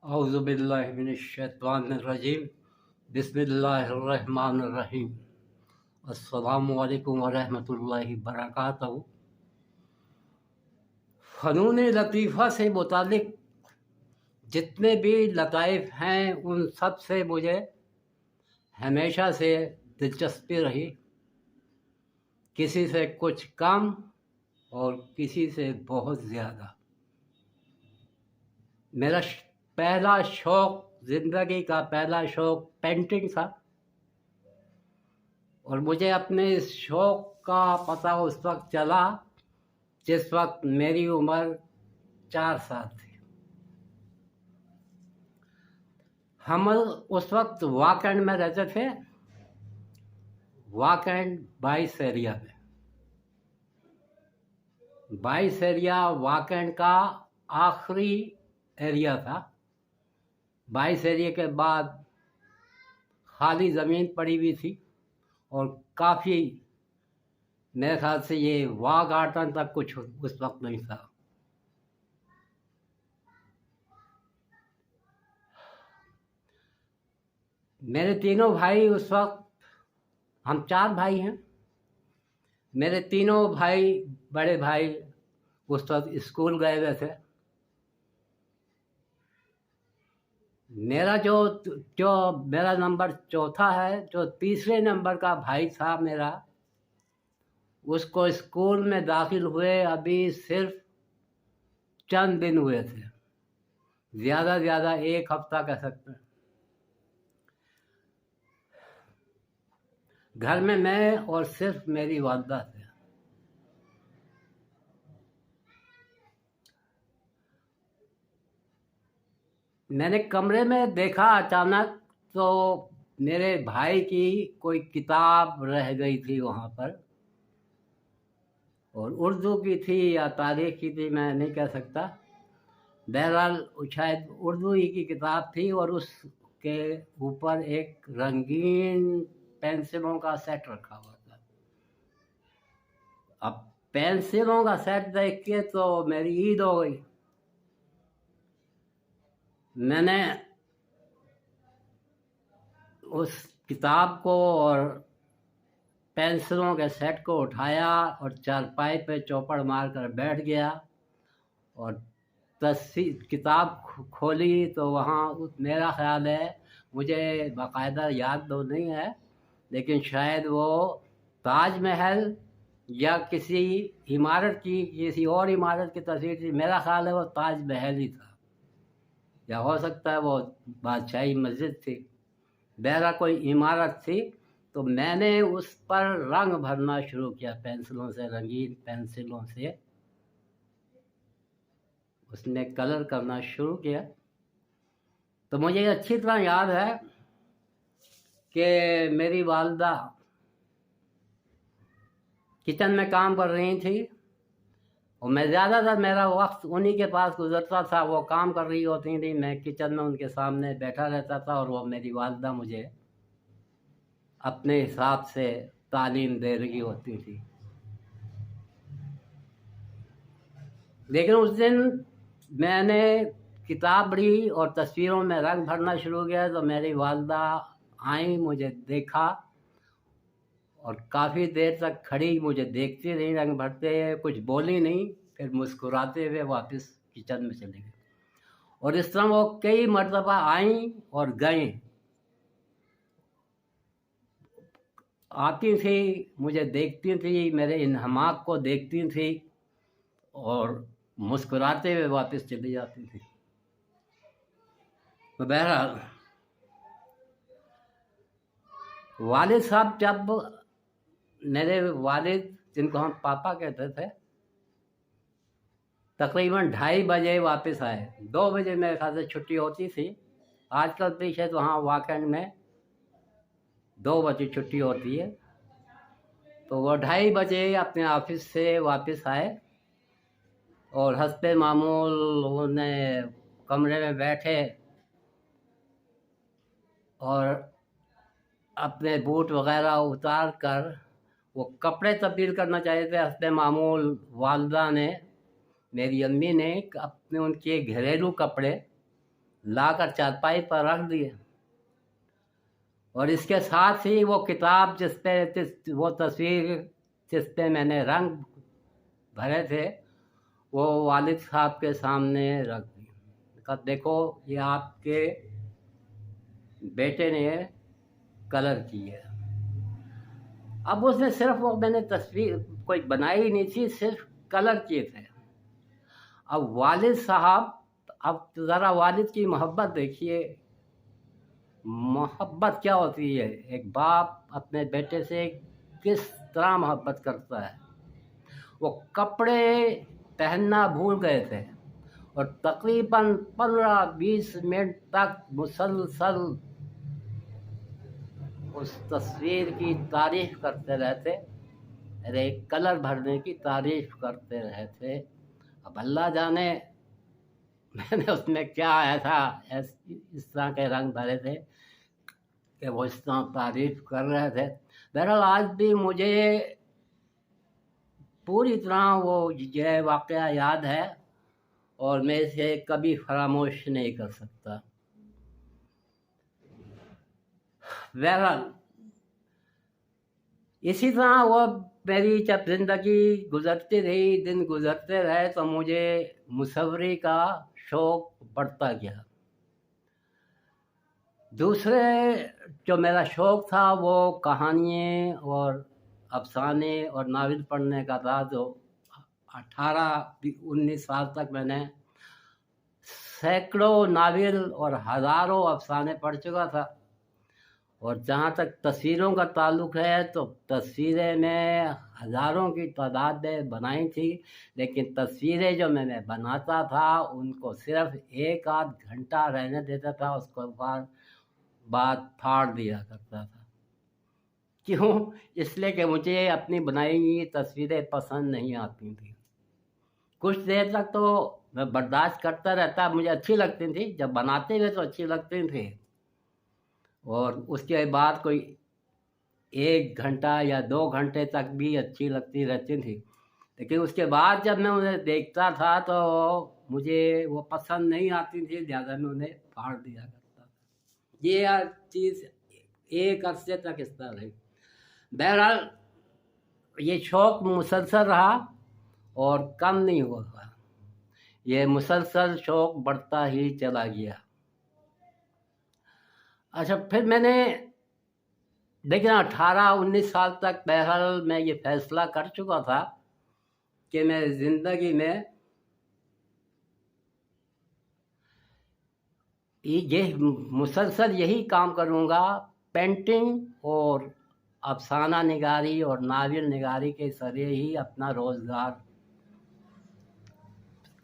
औज़ु बिल्लाहि मिनश्शैतानिर्रजीम बिस्मिल्लाहिर्रहमानिर्रहीम अस्सलामु अलैकुम वरहमतुल्लाहि वबरकातुहू। फ़नून लतीफ़ा से मुतालिक जितने भी लताइफ़ हैं उन सब से मुझे हमेशा से दिलचस्पी रही, किसी से कुछ कम और किसी से बहुत ज़्यादा। मेरा पहला शौक़, ज़िंदगी का पहला शौक़ पेंटिंग था और मुझे अपने इस शौक़ का पता उस वक्त चला जिस वक्त मेरी उम्र 4 साल थी। हम उस वक्त वाकंड में रहते थे, वाकंड 22 एरिया में। 22 एरिया वाकंड का आखिरी एरिया था। 22 एरिया के बाद खाली ज़मीन पड़ी हुई थी और काफ़ी, मेरे ख्याल से ये वाघ गार्डन तक कुछ उस वक्त नहीं था। मेरे तीनों भाई उस वक्त, हम 4 भाई हैं, मेरे तीनों भाई, बड़े भाई उस वक्त स्कूल गए हुए थे। मेरा जो मेरा नंबर चौथा है, जो तीसरे नंबर का भाई था मेरा, उसको स्कूल में दाखिल हुए अभी सिर्फ चंद दिन हुए थे, ज़्यादा ज़्यादा 1 हफ्ता कह सकते हैं। घर में मैं और सिर्फ मेरी वालदा थे। मैंने कमरे में देखा अचानक तो मेरे भाई की कोई किताब रह गई थी वहाँ पर, और उर्दू की थी या तारीख़ की थी, मैं नहीं कह सकता। बहरहाल शायद उर्दू ही की किताब थी और उसके ऊपर एक रंगीन पेंसिलों का सेट रखा हुआ था। अब पेंसिलों का सेट देख के तो मेरी ईद हो गई। मैंने उस किताब को और पेंसिलों के सेट को उठाया और चारपाई पे चौपड़ मार कर बैठ गया और किताब खोली तो वहाँ, मेरा ख्याल है, मुझे बाकायदा याद तो नहीं है, लेकिन शायद वो ताजमहल या किसी इमारत की, किसी और इमारत की तस्वीर थी। मेरा ख्याल है वो ताजमहल ही था, या हो सकता है वो बादशाही मस्जिद थी। बहरा कोई इमारत थी। तो मैंने उस पर रंग भरना शुरू किया पेंसिलों से, रंगीन पेंसिलों से उसने कलर करना शुरू किया। तो मुझे अच्छी तरह याद है कि मेरी वालदा किचन में काम कर रही थी और मैं ज़्यादातर, मेरा वक्त उन्हीं के पास गुजरता था। वो काम कर रही होती थी, मैं किचन में उनके सामने बैठा रहता था और वो मेरी वालदा मुझे अपने हिसाब से तालीम दे रही होती थी। लेकिन उस दिन मैंने किताब पढ़ी और तस्वीरों में रंग भरना शुरू किया तो मेरी वालदा आई, मुझे देखा और काफ़ी देर तक खड़ी मुझे देखती रही रंग भरते, कुछ बोली नहीं, फिर मुस्कुराते हुए वापस किचन में चली गई। और इस तरह वो कई मर्तबा आई और गई, आती थी, मुझे देखती थी, मेरे इन्हमाक को देखती थी और मुस्कुराते हुए वापस चली जाती थी। तो बहरहाल वालिद साहब, जब मेरे वालिद, जिनको हम पापा कहते थे, तकरीबन 2:30 बजे वापस आए। 2 बजे मेरे ख्याल से छुट्टी होती थी। आजकल भी शायद वहाँ वाकंड में 2 बजे छुट्टी होती है। तो वो 2:30 बजे अपने ऑफिस से वापस आए और हस्बे मामूल उन्हें कमरे में बैठे और अपने बूट वगैरह उतार कर वो कपड़े तब्दील करना चाहते थे। हस्बे मामूल वालदा ने, मेरी अम्मी ने, अपने उनके घरेलू कपड़े ला कर चारपाई पर रख दिए, और इसके साथ ही वो किताब वो तस्वीर जिस पे मैंने रंग भरे थे वो वालिद साहब के सामने रख दी। कहा देखो ये आपके बेटे ने कलर की है। अब उसने सिर्फ वो मैंने तस्वीर कोई बनाई नहीं थी, सिर्फ कलर किए थे। अब वालिद साहब, अब ज़रा वालिद की मोहब्बत देखिए, मोहब्बत क्या होती है, एक बाप अपने बेटे से किस तरह मोहब्बत करता है। वो कपड़े पहनना भूल गए थे और तकरीबन 15-20 मिनट तक मुसलसल उस तस्वीर की तारीफ करते रहते, अरे कलर भरने की तारीफ करते रहते। अब अल्लाह जाने मैंने उसमें क्या ऐसा इस तरह के रंग भरे थे कि वो इस तरह तारीफ कर रहे थे। बहरहाल आज भी मुझे पूरी तरह वो ये वाक़या याद है और मैं इसे कभी फरामोश नहीं कर सकता। बहरहाल इसी तरह वो मेरी जब ज़िंदगी गुज़रती रही, दिन गुज़रते रहे, तो मुझे मुसव्वरी का शौक़ बढ़ता गया। दूसरे जो मेरा शौक़ था वो कहानियाँ और अफसाने और नावल पढ़ने का था। जो 18-19 साल तक मैंने सैकड़ों नावल और हज़ारों अफसाने पढ़ चुका था। और जहाँ तक तस्वीरों का ताल्लुक़ है तो तस्वीरें मैं हज़ारों की तादाद में बनाई थी, लेकिन तस्वीरें जो मैंने बनाता था उनको सिर्फ़ 1-आध घंटा रहने देता था, उसको बाद फाड़ दिया करता था। क्यों? इसलिए कि मुझे अपनी बनाई हुई तस्वीरें पसंद नहीं आती थी। कुछ देर तक तो मैं बर्दाश्त करता रहता, मुझे अच्छी लगती थी, जब बनाते हुए तो अच्छी लगती थी, और उसके बाद कोई 1 घंटा या 2 घंटे तक भी अच्छी लगती रहती थी। लेकिन उसके बाद जब मैं उन्हें देखता था तो मुझे वो पसंद नहीं आती थी, ज़्यादा मैं उन्हें फाड़ दिया करता था। ये चीज़ एक अरसे तक इस तरह रही। बहरहाल ये शौक़ मुसलसल रहा और कम नहीं हुआ, ये मुसलसल शौक़ बढ़ता ही चला गया। अच्छा, फिर मैंने देखिए 18-19 साल तक बहरहाल मैं ये फ़ैसला कर चुका था कि मैं ज़िंदगी में ये मुसलसल यही काम करूँगा, पेंटिंग और अफसाना निगारी और नावल निगारी के ज़रिए ही अपना रोज़गार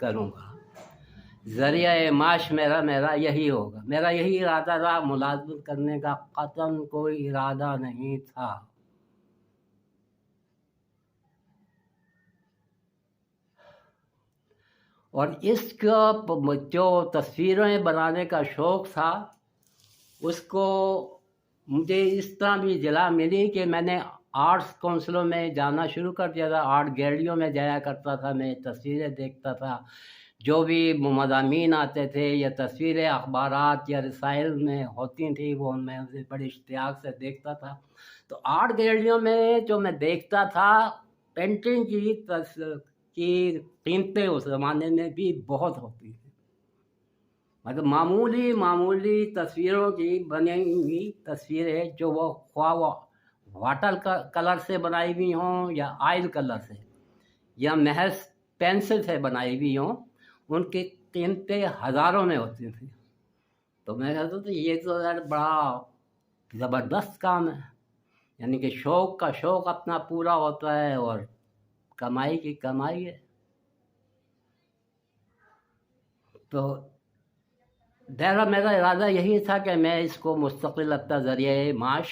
करूँगा। ज़रिया माश मेरा यही होगा। मेरा यही इरादा था, मुलाज़मत करने का क़तन कोई इरादा नहीं था। और इसका जो तस्वीरें बनाने का शौक़ था उसको मुझे इस तरह भी जिला मिली कि मैंने आर्ट्स काउंसिलों में जाना शुरू कर दिया था। आर्ट गैलरियों में जाया करता था, मैं तस्वीरें देखता था, जो भी मज़ामीन आते थे या तस्वीरें अखबारात या रसाइल में होती थी वो मैं उसे बड़े इश्तियाक से देखता था। तो आर्ट गैलरियों में जो मैं देखता था, पेंटिंग की कीमतें उस ज़माने में भी बहुत होती थी। मतलब मामूली तस्वीरों की बनी हुई तस्वीरें जो वो ख्वाह वाटर कलर से बनाई हुई हों या ऑयल कलर से या महज पेंसिल से बनाई हुई हों, उनकी कीमतें हज़ारों में होती थी। तो मैं कहता था ये तो यार बड़ा ज़बरदस्त काम है, यानी कि शौक़ का शौक़ अपना पूरा होता है और कमाई की कमाई है। तो बहरहाल मेरा इरादा यही था कि मैं इसको मुस्तकिल अपना ज़रिए माश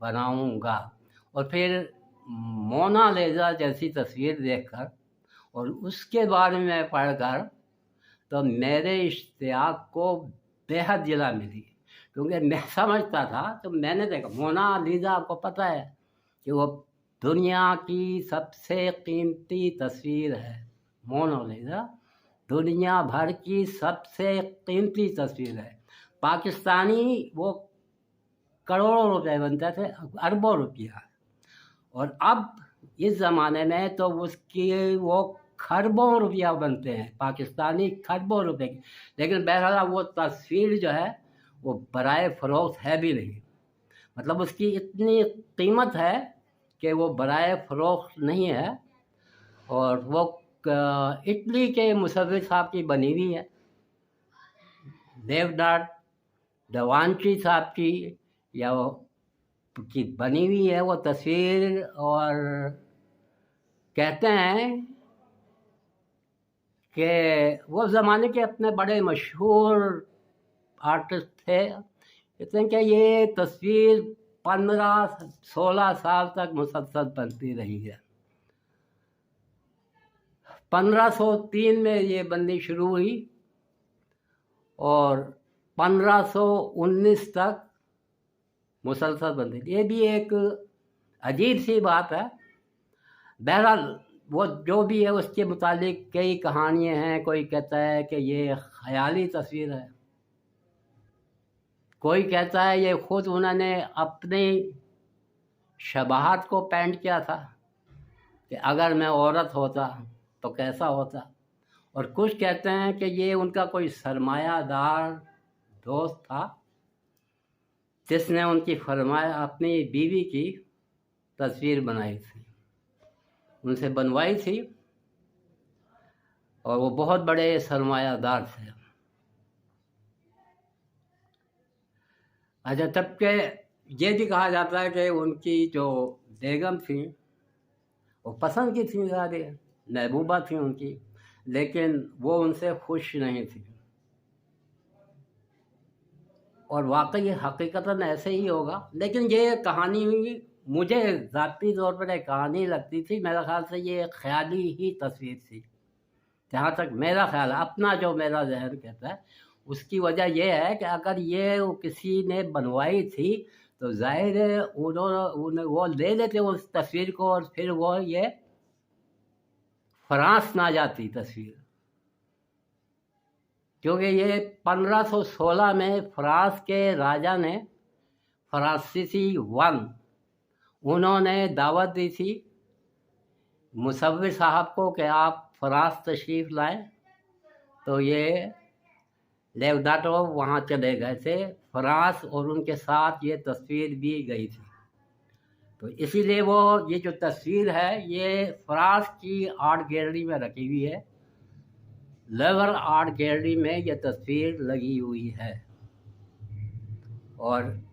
बनाऊंगा। और फिर मोनालिसा जैसी तस्वीर देखकर और उसके बारे में पढ़कर तो मेरे इश्तियाक को बेहद जिला मिली, क्योंकि मैं समझता था, तो मैंने देखा मोनालिसा आपको पता है कि वो दुनिया की सबसे कीमती तस्वीर है मोनालिसा, दुनिया भर की सबसे कीमती तस्वीर है। पाकिस्तानी वो करोड़ों रुपए बनते थे, अरबों रुपया, और अब इस ज़माने में तो उसकी वो खरबों रुपया बनते हैं, पाकिस्तानी खरबों रुपए की। लेकिन बहरहाल वो तस्वीर जो है वो बराए फ़रोख्त है भी नहीं, मतलब उसकी इतनी कीमत है कि वो बराए फ़रोख्त नहीं है। और वो इटली के मुसव्विर साहब की बनी हुई है, लेओनार्डो दा विंची साहब की या की बनी हुई है वो तस्वीर। और कहते हैं कि वो ज़माने के अपने बड़े मशहूर आर्टिस्ट थे, कहते हैं कि ये तस्वीर 15-16 साल तक मुसलसल बनती रही है। 1503 में ये बननी शुरू हुई और 1519 तक मुसलसल बनती थी। ये भी एक अजीब सी बात है। बहरहाल वो जो भी है उसके मुतालिक कई कहानियाँ हैं। कोई कहता है कि ये ख़याली तस्वीर है, कोई कहता है ये खुद उन्होंने अपनी शबाहत को पेंट किया था कि अगर मैं औरत होता तो कैसा होता। और कुछ कहते हैं कि ये उनका कोई सरमायादार दोस्त था जिसने उनकी अपनी बीवी की तस्वीर बनाई थी, उनसे बनवाई थी, और वो बहुत बड़े सरमायादार थे। अच्छा, तब के ये भी कहा जाता है कि उनकी जो बेगम थी वो पसंद की थी, सारी महबूबा थी उनकी, लेकिन वो उनसे खुश नहीं थी। और वाकई हकीकतन ऐसे ही होगा, लेकिन ये कहानी मुझे ज़ाती तौर पर एक कहानी लगती थी। मेरा ख्याल से ये एक ख़याली ही तस्वीर थी, जहाँ तक मेरा ख्याल है, अपना जो मेरा जहन कहता है। उसकी वजह यह है कि अगर ये किसी ने बनवाई थी तो जाहिर है उन्होंने वो ले लेते उस तस्वीर को, और फिर वो ये फ्रांस ना जाती तस्वीर, क्योंकि ये 1516 में फ्रांस के राजा ने, फ्रांसीसी उन्होंने दावत दी थी मुसव्विर साहब को कि आप फ्रांस तशरीफ़ लाएं। तो ये लेओनार्डो वहाँ चले गए थे फ्रांस, और उनके साथ ये तस्वीर भी गई थी। तो इसीलिए वो ये जो तस्वीर है ये फ्रांस की आर्ट गैलरी में रखी हुई है, लवर आर्ट गैलरी में ये तस्वीर लगी हुई है। और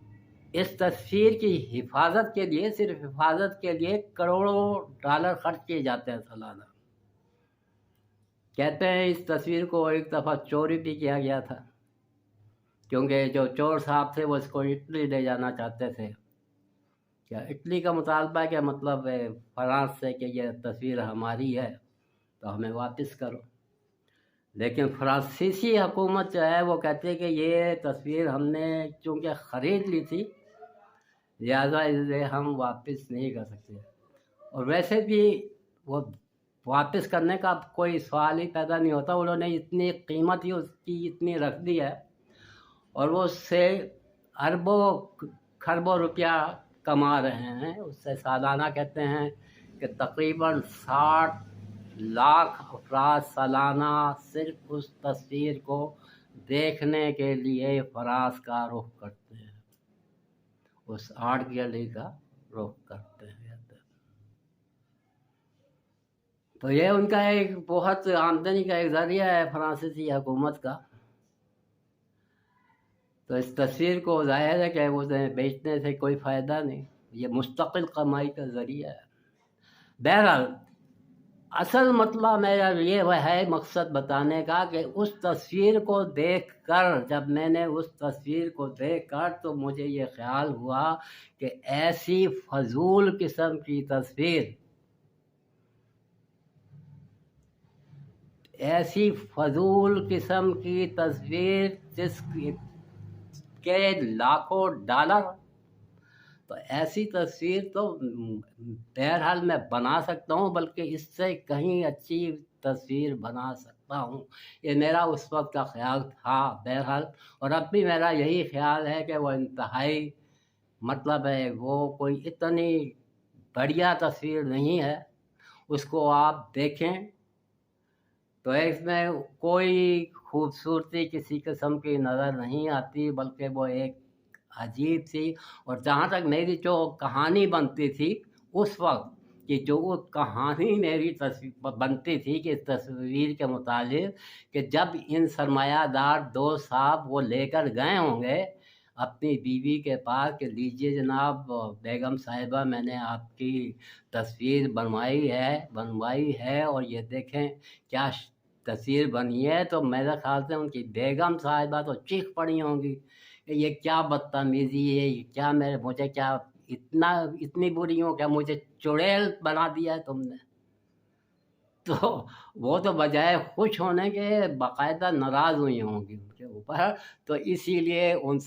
इस तस्वीर की हिफाजत के लिए, सिर्फ हिफाजत के लिए करोड़ों डॉलर खर्च किए जाते हैं सालाना। कहते हैं इस तस्वीर को एक दफ़ा चोरी भी किया गया था, क्योंकि जो चोर साहब थे वो इसको इटली ले जाना चाहते थे। क्या इटली का मुतालबा क्या मतलब है फ्रांस से कि यह तस्वीर हमारी है तो हमें वापस करो। लेकिन फ्रांसीसी हुकूमत जो है वो कहती है कि ये तस्वीर हमने चूँकि ख़रीद ली थी, लिहाजा इसे हम वापस नहीं कर सकते। और वैसे भी वो वापस करने का कोई सवाल ही पैदा नहीं होता। उन्होंने इतनी कीमत ही उसकी इतनी रख दी है, और वो उससे अरबों खरबों रुपया कमा रहे हैं। उससे सालाना कहते हैं कि तकरीबन 60 लाख अफराद सालाना सिर्फ उस तस्वीर को देखने के लिए फ्रांस का रुख करते हैं, उस आर्ट गैलरी का रुख करते हैं। तो ये उनका एक बहुत आमदनी का एक ज़रिया है फ्रांसीसी हुकूमत का। तो इस तस्वीर को ज़ाहिर है कि उसे बेचने से कोई फ़ायदा नहीं, ये मुस्तकिल कमाई का ज़रिया है। बहरहाल असल मतलब मेरा ये वह है मकसद बताने का कि उस तस्वीर को देखकर, जब मैंने उस तस्वीर को देखकर तो मुझे ये ख्याल हुआ कि ऐसी फजूल किस्म की तस्वीर, ऐसी फजूल किस्म की तस्वीर जिसके लाखों डॉलर, तो तो ऐसी तस्वीर तो बहरहाल मैं बना सकता हूँ, बल्कि इससे कहीं अच्छी तस्वीर बना सकता हूँ। ये मेरा उस वक्त का ख्याल था बहरहाल, और अब भी मेरा यही ख्याल है कि वो इंतहाई मतलब है, वो कोई इतनी बढ़िया तस्वीर नहीं है। उसको आप देखें तो इसमें कोई खूबसूरती किसी किस्म की नज़र नहीं आती, बल्कि वो एक अजीब सी। और जहाँ तक मेरी जो कहानी बनती थी उस वक्त, कि जो वो कहानी मेरी तस्वीर बनती थी कि इस तस्वीर के मुतालिक, कि जब इन सरमायादार दोस्त साहब वो लेकर गए होंगे अपनी बीवी के पास कि लीजिए जनाब बेगम साहिबा, मैंने आपकी तस्वीर बनवाई है और ये देखें क्या तस्वीर बनी है, तो मेरे ख्याल से उनकी बेगम साहिबा तो चीख पड़ी होंगी कि ये क्या बदतमीज़ी है, ये क्या मुझे क्या इतनी बुरी हूँ, क्या मुझे चुड़ैल बना दिया है तुमने। तो वो तो बजाय खुश होने के बाकायदा नाराज़ हुई होंगी उनके ऊपर। तो इसीलिए उनके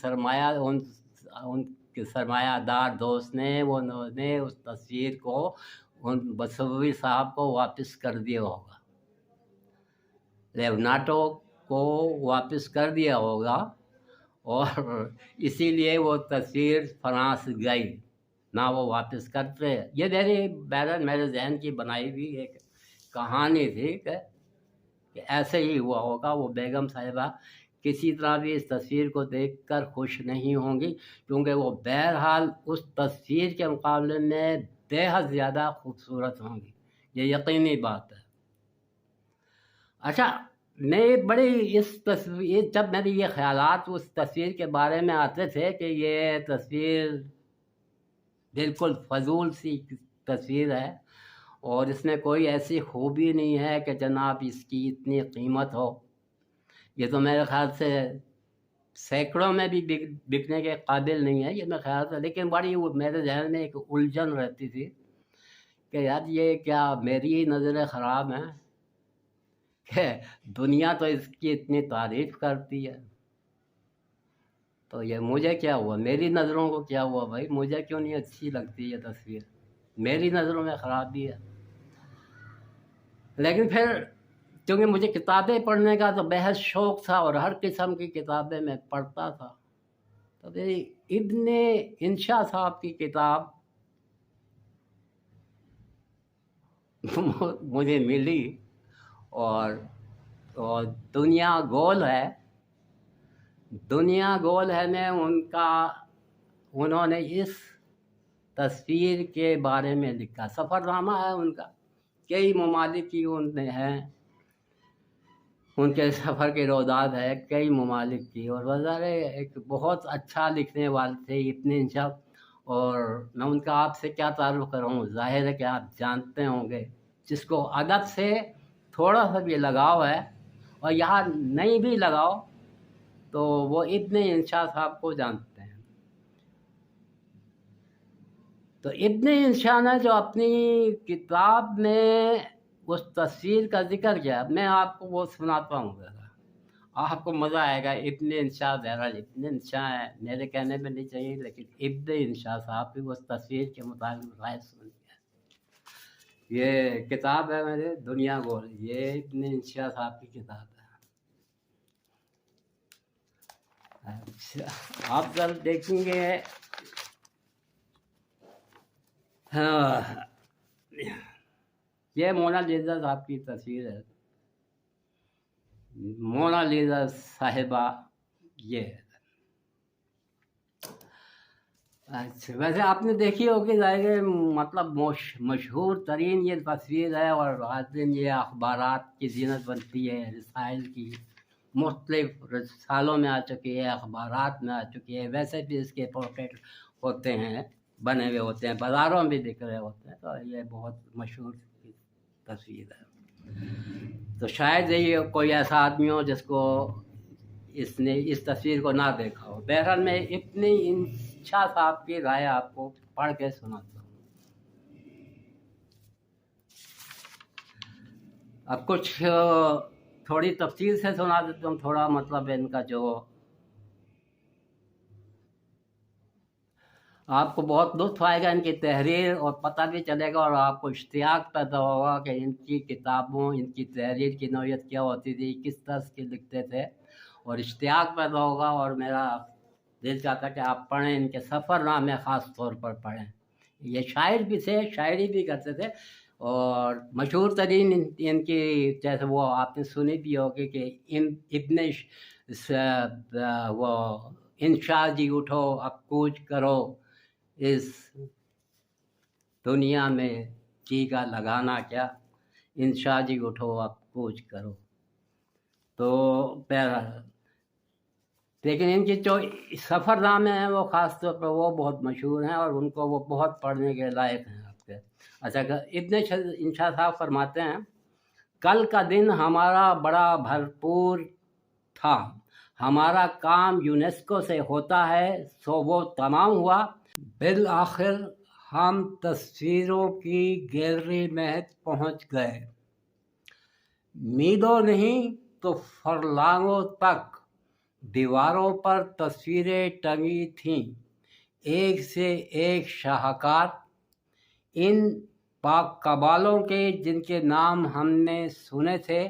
सरमायादार दोस्त ने उन्होंने उस तस्वीर को उन बसवी साहब को वापस कर दिया होगा, लेवनाटो को वापस कर दिया होगा, और इसीलिए वो तस्वीर फ्रांस गई ना, वो वापस करते। ये मेरे जहन की बनाई हुई एक कहानी थी कि ऐसे ही हुआ होगा। वो बेगम साहिबा किसी तरह भी इस तस्वीर को देखकर खुश नहीं होंगी, क्योंकि वो बहरहाल उस तस्वीर के मुकाबले में बेहद ज़्यादा खूबसूरत होंगी, ये यकीनी बात है। अच्छा, मैं बड़ी इस तस्वीर, जब मेरे ये ख्यालात उस तस्वीर के बारे में आते थे कि ये तस्वीर बिल्कुल फजूल सी तस्वीर है और इसमें कोई ऐसी खूबी नहीं है कि जनाब इसकी इतनी कीमत हो, ये तो मेरे ख्याल से सैकड़ों में भी बिकने के काबिल नहीं है, ये मेरे ख्याल से। लेकिन बड़ी मेरे जहन में एक उलझन रहती थी कि यार ये क्या मेरी ही नज़रें ख़राब हैं कि दुनिया तो इसकी इतनी तारीफ़ करती है, तो ये मुझे क्या हुआ, मेरी नज़रों को क्या हुआ भाई, मुझे क्यों नहीं अच्छी लगती ये तस्वीर, मेरी नज़रों में ख़राबी है। लेकिन फिर क्योंकि मुझे किताबें पढ़ने का तो बेहद शौक़ था और हर किस्म की किताबें मैं पढ़ता था, तो मेरी इब्ने इंशा साहब की किताब मुझे मिली, और दुनिया गोल है में उन्होंने इस तस्वीर के बारे में लिखा। सफ़रनामा है उनका, कई ममालिक की उनने हैं, उनके सफ़र के रोदात है कई ममालिक की, और वज़ारे एक बहुत अच्छा लिखने वाले थे इब्ने इंशा। और मैं उनका आपसे क्या तारुफ़ करूँ, ज़ाहिर है कि आप जानते होंगे, जिसको अदब से थोड़ा सा भी लगाव है और यहाँ नहीं भी लगाओ तो वो इब्ने इंशा साहब को जानते हैं। तो इब्ने इंशा ने जो अपनी किताब में उस तस्वीर का जिक्र किया, मैं आपको वो सुनाता हूँ ज़रा, आपको मज़ा आएगा। इब्ने इंशा, बहरहाल इब्ने इंशा है, मेरे कहने में नहीं चाहिए, लेकिन इब्ने इंशा साहब की उस तस्वीर के मुताबिक राय सुनिए। ये किताब है मेरे दुनिया गोल, ये इब्ने इंशा साहब की किताब है। अच्छा, आप जब देखेंगे, हाँ, ये मोनालिसा साहब की तस्वीर है, मोनालिसा साहिबा ये है। अच्छा, वैसे आपने देखी होगी ज़ाहिर, मतलब मशहूर तरीन ये तस्वीर है, और आज दिन ये अखबारात की ज़ीनत बनती है, रसाइल की मुख्तलिफ सालों में आ चुकी है, अखबारात में आ चुकी है। वैसे भी इसके पोर्ट्रेट होते हैं, बने हुए होते हैं, बाज़ारों में भी दिख रहे होते हैं, तो ये बहुत मशहूर तस्वीर है। तो शायद ये कोई ऐसा आदमी हो जिसको इसने इस तस्वीर को ना देखा हो। बहरहाल मैं इब्ने इंशा साहब की राय आपको पढ़ के सुनाता हूँ। अब कुछ थोड़ी तफसील से सुना देता हूँ, थोड़ा मतलब इनका जो آپ کو بہت لطف آئے گا ان کی تحریر، اور پتہ بھی چلے گا، اور آپ کو اشتیاق پیدا ہوگا کہ ان کی کتابوں، ان کی تحریر کی نوعیت کیا ہوتی تھی، کس طرح کے لکھتے تھے، اور اشتیاق پیدا ہوگا، اور میرا دل چاہتا کہ آپ پڑھیں، ان کے سفر نامے خاص طور پر پڑھیں۔ یہ شاعر بھی تھے، شاعری بھی کرتے تھے، اور مشہور ترین ان کی، جیسے وہ آپ نے سنی بھی ہوگی کہ وہ انشا جی اٹھو اب کوچ کرو، اس دنیا میں جی کا لگانا کیا، انشا جی اٹھو اب کوچ کرو۔ تو لیکن ان کی جو سفر نامے ہیں وہ خاص طور پر وہ بہت مشہور ہیں، اور ان کو وہ بہت پڑھنے کے لائق ہیں آپ کے۔ اچھا، ابن انشا صاحب فرماتے ہیں، کل کا دن ہمارا بڑا بھرپور تھا، ہمارا کام یونیسکو سے ہوتا ہے سو وہ تمام ہوا، بالآخر ہم تصویروں کی گیلری میں پہنچ گئے، میلوں نہیں تو فرلانگوں تک دیواروں پر تصویریں ٹنگی تھیں، ایک سے ایک شاہکار، ان پاک قبالوں کے جن کے نام ہم نے سنے تھے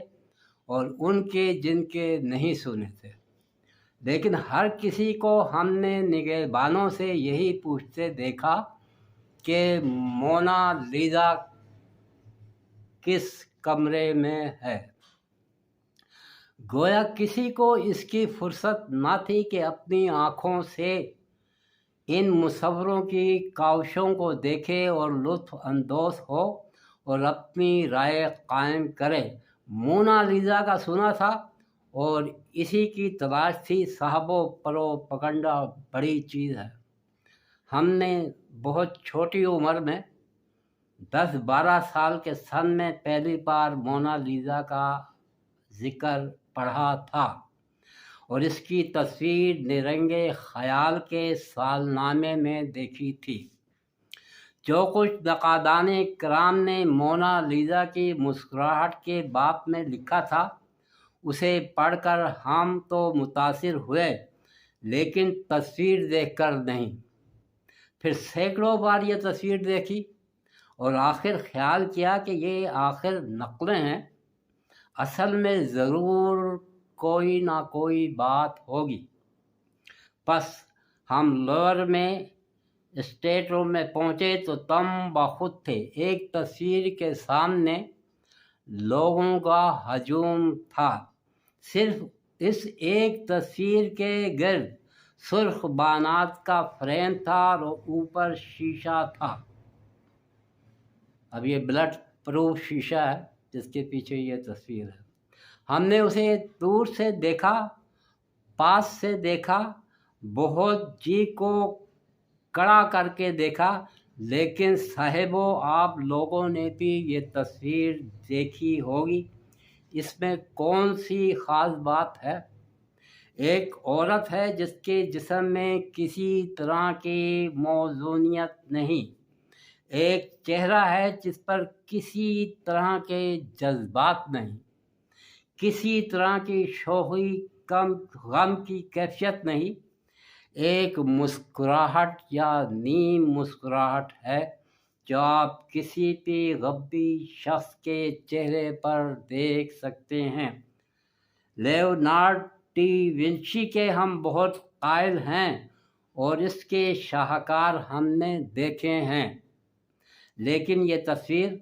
اور ان کے جن کے نہیں سنے تھے، لیکن ہر کسی کو ہم نے نگہبانوں سے یہی پوچھتے دیکھا کہ مونا لیزا کس کمرے میں ہے۔ گویا کسی کو اس کی فرصت نہ تھی کہ اپنی آنکھوں سے ان مصوروں کی کاوشوں کو دیکھے اور لطف اندوز ہو اور اپنی رائے قائم کرے۔ مونا لیزا کا سنا تھا اور اسی کی تلاش تھی، صاحب و پروپگنڈا بڑی چیز ہے۔ ہم نے بہت چھوٹی عمر میں 10-12 سال کے سن میں پہلی بار مونا لیزا کا ذکر پڑھا تھا اور اس کی تصویر نرنگ خیال کے سالنامے میں دیکھی تھی۔ جو کچھ نقادان کرام نے مونا لیزا کی مسکراہٹ کے باب میں لکھا تھا اسے پڑھ کر ہم تو متاثر ہوئے، لیکن تصویر دیکھ کر نہیں۔ پھر سینکڑوں بار یہ تصویر دیکھی اور آخر خیال کیا کہ یہ آخر نقلیں ہیں، اصل میں ضرور کوئی نہ کوئی بات ہوگی۔ پس ہم لور میں اسٹیٹ روم میں پہنچے تو تم بخود تھے، ایک تصویر کے سامنے لوگوں کا ہجوم تھا، صرف اس ایک تصویر کے گرد سرخ بانات کا فریم تھا اور اوپر شیشہ تھا۔ اب یہ بلٹ پروف شیشہ ہے جس کے پیچھے یہ تصویر ہے۔ ہم نے اسے دور سے دیکھا، پاس سے دیکھا، بہت جی کو کڑا کر کے دیکھا، لیکن صاحبو آپ لوگوں نے بھی یہ تصویر دیکھی ہوگی، اس میں کون سی خاص بات ہے؟ ایک عورت ہے جس کے جسم میں کسی طرح کی موزونیت نہیں، ایک چہرہ ہے جس پر کسی طرح کے جذبات نہیں، کسی طرح کی شوخی غم کی کیفیت نہیں، ایک مسکراہٹ یا نیم مسکراہٹ ہے جو آپ کسی بھی غبی شخص کے چہرے پر دیکھ سکتے ہیں۔ لیونارڈ ڈی ونچی کے ہم بہت قائل ہیں اور اس کے شاہکار ہم نے دیکھے ہیں، لیکن یہ تصویر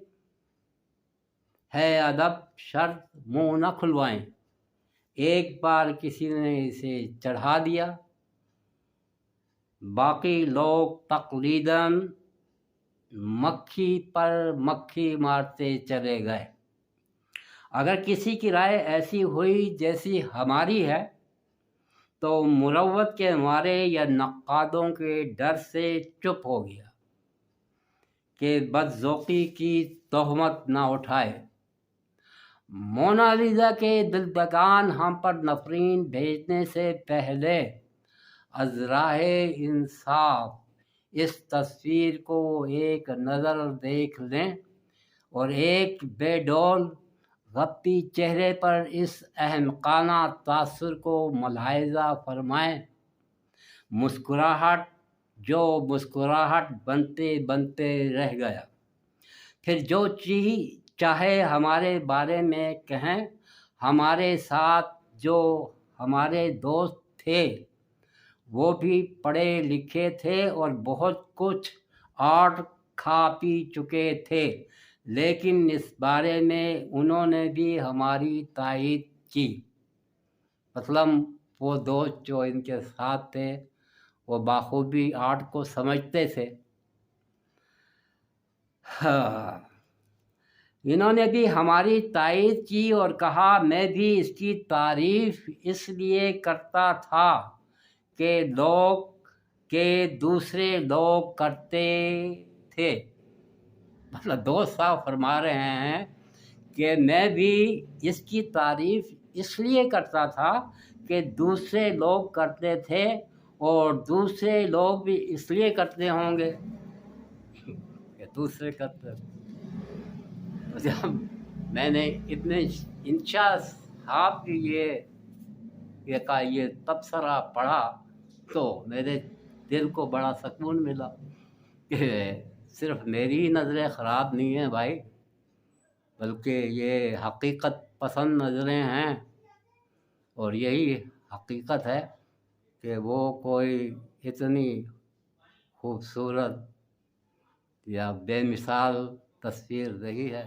ہے ادب شرط منہ نہ کھلوائیں، ایک بار کسی نے اسے چڑھا دیا، باقی لوگ تقلیداً مکھی پر مکھی مارتے چلے گئے۔ اگر کسی کی رائے ایسی ہوئی جیسی ہماری ہے تو مروت کے مارے یا نقادوں کے ڈر سے چپ ہو گیا کہ بدذوقی کی تہمت نہ اٹھائے۔ مونا لیزا کے دلدگان ہم پر نفرین بھیجنے سے پہلے از راہ انصاف اس تصویر کو ایک نظر دیکھ لیں اور ایک بے ڈول غبی چہرے پر اس احمقانہ تاثر کو ملاحظہ فرمائیں۔ مسکراہٹ جو مسکراہٹ بنتے بنتے رہ گیا۔ پھر جو چاہے ہمارے بارے میں کہیں، ہمارے ساتھ جو ہمارے دوست تھے وہ بھی پڑھے لکھے تھے اور بہت کچھ آرٹ کھا پی چکے تھے، لیکن اس بارے میں انہوں نے بھی ہماری تائید کی۔ مطلب وہ دوست جو ان کے ساتھ تھے وہ بخوبی آرٹ کو سمجھتے تھے۔ انہوں نے بھی ہماری تائید کی اور کہا میں بھی اس کی تعریف اس لیے کرتا تھا کہ دوسرے لوگ کرتے تھے۔ مطلب دوست صاحب فرما رہے ہیں کہ میں بھی اس کی تعریف اس لیے کرتا تھا کہ دوسرے لوگ کرتے تھے اور دوسرے لوگ بھی اس لیے کرتے ہوں گے کہ دوسرے کرتے تھے۔ جب میں نے اتنے انشاء صاحب کی یہ تبصرہ پڑھا تو میرے دل کو بڑا سکون ملا کہ صرف میری ہی نظریں خراب نہیں ہیں بھائی، بلکہ یہ حقیقت پسند نظریں ہیں، اور یہی حقیقت ہے کہ وہ کوئی اتنی خوبصورت یا بے مثال تصویر نہیں ہے۔